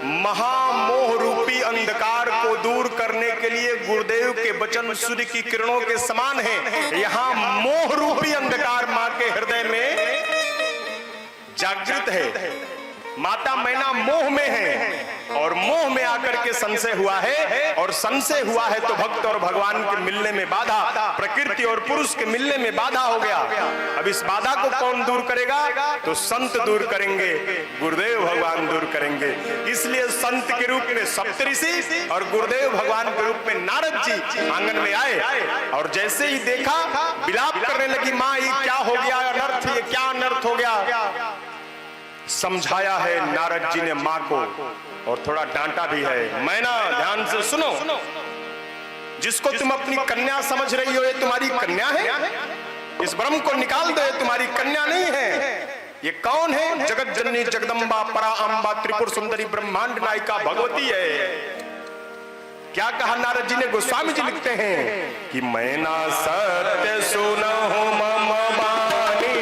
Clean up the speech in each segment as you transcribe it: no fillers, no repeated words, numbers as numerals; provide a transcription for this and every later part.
महामोह रूपी अंधकार को दूर करने के लिए गुरुदेव के वचन सूर्य की किरणों के समान हैं। यहाँ मोह रूपी अंधकार मां के हृदय में जागृत है। माता मैना मोह में है और मोह में आकर के संशय हुआ है, और संशय हुआ है तो भक्त और भगवान के मिलने में बाधा, प्रकृति और पुरुष के मिलने में बाधा हो गया। अब इस बाधा को कौन दूर करेगा? तो संत दूर करेंगे, गुरुदेव भगवान दूर करेंगे। इसलिए संत के रूप में सप्तऋषि और गुरुदेव भगवान के रूप में नारद जी आंगन में आए, और जैसे ही देखा विलाप करने लगी, माँ ये क्या हो गया अनर्थ, ये क्या अनर्थ हो गया। समझाया है नारद जी ने मां को, और थोड़ा डांटा भी है। मैना ध्यान से सुनो, जिसको तुम अपनी कन्या समझ रही हो ये तुम्हारी कन्या है, इस भ्रम को निकाल दो, ये तुम्हारी कन्या नहीं है। ये कौन है? जगत जननी जगदम्बा परा अम्बा त्रिपुर सुंदरी ब्रह्मांड नायिका भगवती है। क्या कहा नारद जी ने? गोस्वामी जी लिखते हैं कि मैना सत्य सुनो मम वाणी,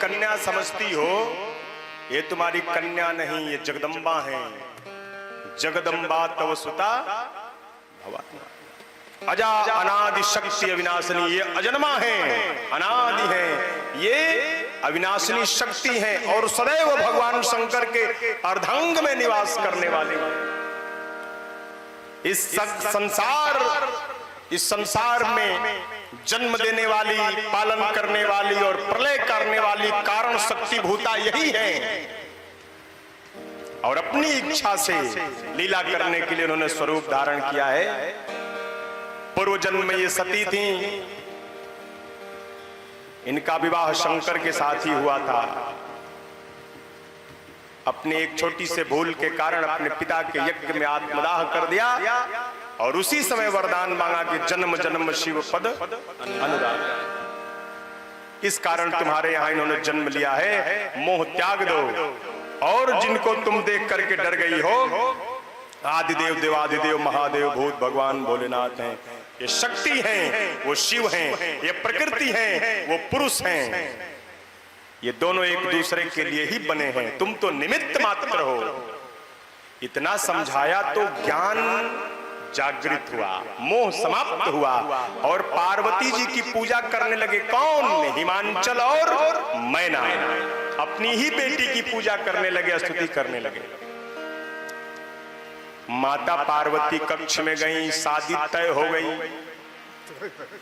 कन्या समझती हो, ये तुम्हारी कन्या नहीं, ये जगदम्बा है। जगदम्बा तव सुता भवानी, अजा अनादि शक्ति अविनाशिनी। ये अजन्मा है, अनादि है, ये अविनाशिनी शक्ति है, और सदैव भगवान शंकर के अर्धांग में निवास करने वाली। इस संसार में जन्म देने वाली, पालन करने वाली और प्रलय करने वाली कारण शक्ति भूता यही है, और अपनी इच्छा से लीला करने के लिए उन्होंने स्वरूप धारण किया है। पूर्व जन्म में ये सती थी, इनका विवाह शंकर के साथ ही हुआ था। अपनी एक छोटी से भूल के कारण अपने पिता के यज्ञ में आत्मदाह कर दिया, और उसी समय वरदान मांगा कि जन्म जन्म शिव पद अनुराग। इस कारण तुम्हारे यहां इन्होंने जन्म लिया है। मोह त्याग दो, और जिनको तुम देख करके डर गई हो, आदिदेव देवादिदेव महादेव भूत भगवान भोलेनाथ हैं, ये शक्ति हैं, वो शिव हैं, ये प्रकृति हैं, वो पुरुष हैं। ये दोनों एक दूसरे के लिए ही बने हैं, तुम तो निमित्त मात्र हो। इतना समझाया तो ज्ञान जागृत हुआ, मोह समाप्त हुआ, और पार्वती जी की पूजा करने लगे। कौन? हिमांचल और मैना अपनी ही बेटी की पूजा करने लगे, स्तुति करने लगे। माता पार्वती कक्ष में गई, शादी तय हो गई,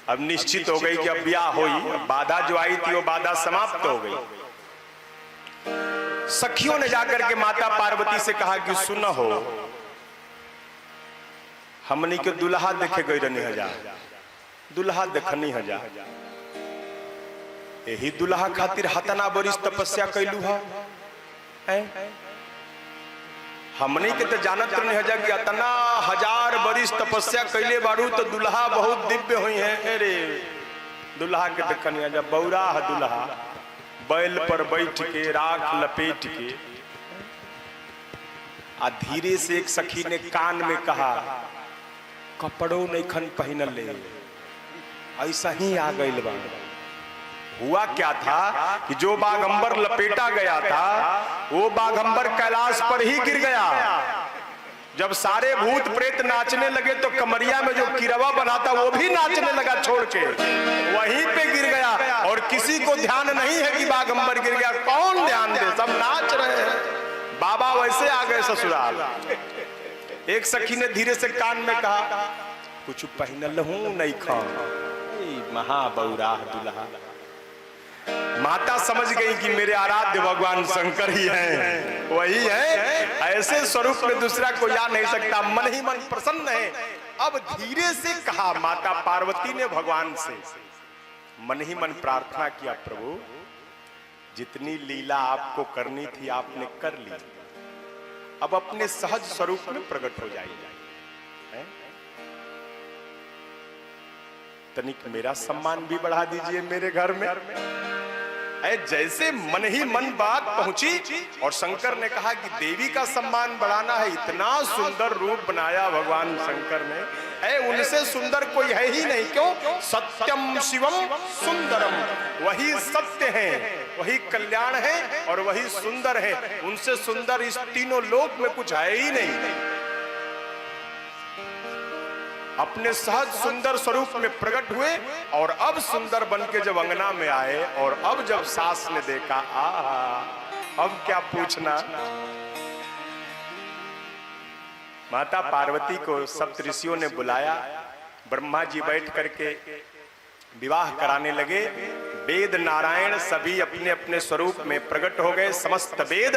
अब निश्चित हो गई कि अब ब्याह हुई। बाधा जो आई थी वो बाधा समाप्त हो गई। सखियों ने जाकर के माता पार्वती से कहा कि सुन हो, हमनी के दुल्हा देखे गई रहनी हजा, दुल्हा देखनी हजा, यही दुल्हा खातिर हतना बरिस तपस्या कैलू है। हमनी के तो जानत नहीं हजा कि अतना हजार बरिस तपस्या कैले बारू तो दुल्हा बहुत दिव्य हुई है। अरे दुल्हा के देखनी हजा, बौरा है दुल्हा, बैल पर बैठ के राख लपेट के, धीरे से एक सखी ने कान में कहा, कपड़ों नहीं खन पहनल ले, ऐसा ही आ गई बा। हुआ क्या था कि जो बाघंबर लपेटा गया था वो बाघंबर कैलाश पर ही गिर गया। जब सारे भूत प्रेत नाचने लगे तो कमरिया में जो किरवा बना था वो भी नाचने लगा, छोड़ के वहीं पे गिर गया। और किसी को ध्यान नहीं है कि बाघंबर गिर गया, कौन ध्यान दे, सब नाच रहे हैं। बाबा वैसे आ गए ससुराल। एक सखी ने धीरे से कान में कहा, कुछ पहनल हूं नहीं खा, महाबौरा दुल्हा। माता समझ गई कि मेरे आराध्य भगवान शंकर ही हैं, वही है, ऐसे स्वरूप में दूसरा कोई आ नहीं सकता। मन ही मन प्रसन्न है। अब धीरे से कहा, माता पार्वती ने भगवान से मन ही मन प्रार्थना किया, प्रभु जितनी लीला आपको करनी थी आपने कर ली, अब अपने सहज स्वरूप में प्रकट हो जाइए। तनिक मेरा सम्मान भी बढ़ा दीजिए मेरे घर में। जैसे मन ही मन बात पहुंची और शंकर ने कहा कि देवी का सम्मान बढ़ाना है। इतना सुंदर रूप बनाया भगवान शंकर ने, उनसे सुंदर कोई है ही नहीं। क्यों? सत्यम शिवम सुंदरम, वही सत्य है, वही कल्याण है और वही सुंदर है। उनसे सुंदर इस तीनों लोक में कुछ है ही नहीं। अपने सहज सुंदर स्वरूप में प्रकट हुए और अब सुंदर बन के जब अंगना में आए और अब जब सास ने देखा, अब क्या पूछना। माता पार्वती को सप्तऋषियों ने बुलाया, ब्रह्मा जी बैठ करके विवाह कराने लगे। वेद नारायण सभी अपने अपने स्वरूप में प्रकट हो गए, समस्त वेद,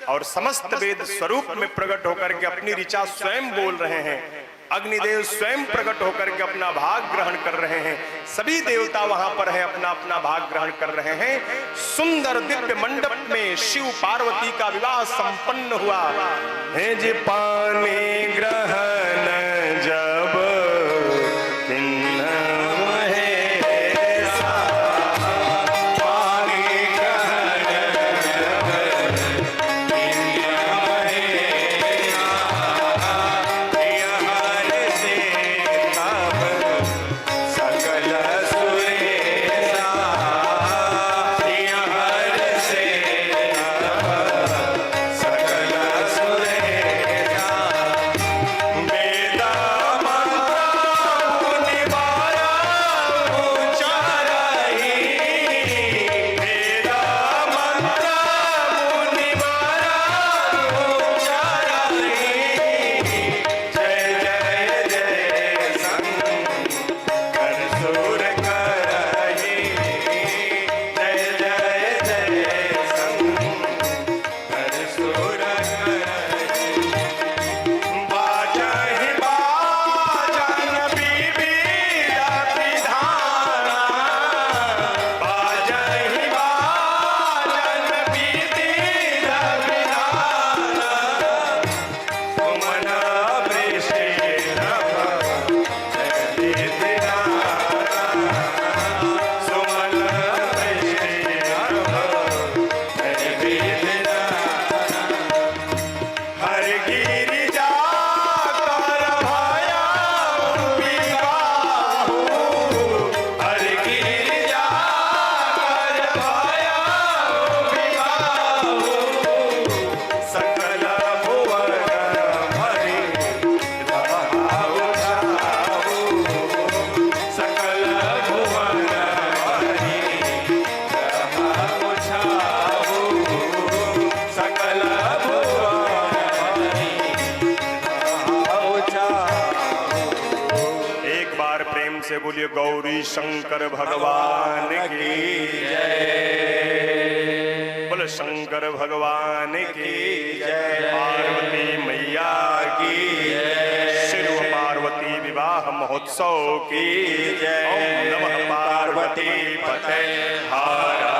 और समस्त वेद स्वरूप में प्रकट होकर के अपनी ऋचा स्वयं बोल रहे हैं। अग्निदेव स्वयं प्रकट होकर के अपना भाग ग्रहण कर रहे हैं। सभी देवता वहां पर है, अपना अपना भाग ग्रहण कर रहे हैं। सुंदर दिव्य मंडप में शिव पार्वती का विवाह संपन्न हुआ है। जी पानी ग्रहण जब से बोलिए गौरी शंकर भगवान की जय। बोले शंकर भगवान की जय। पार्वती मैया की जय। शिव पार्वती विवाह महोत्सव की जय। ओम नमः पार्वती पते हर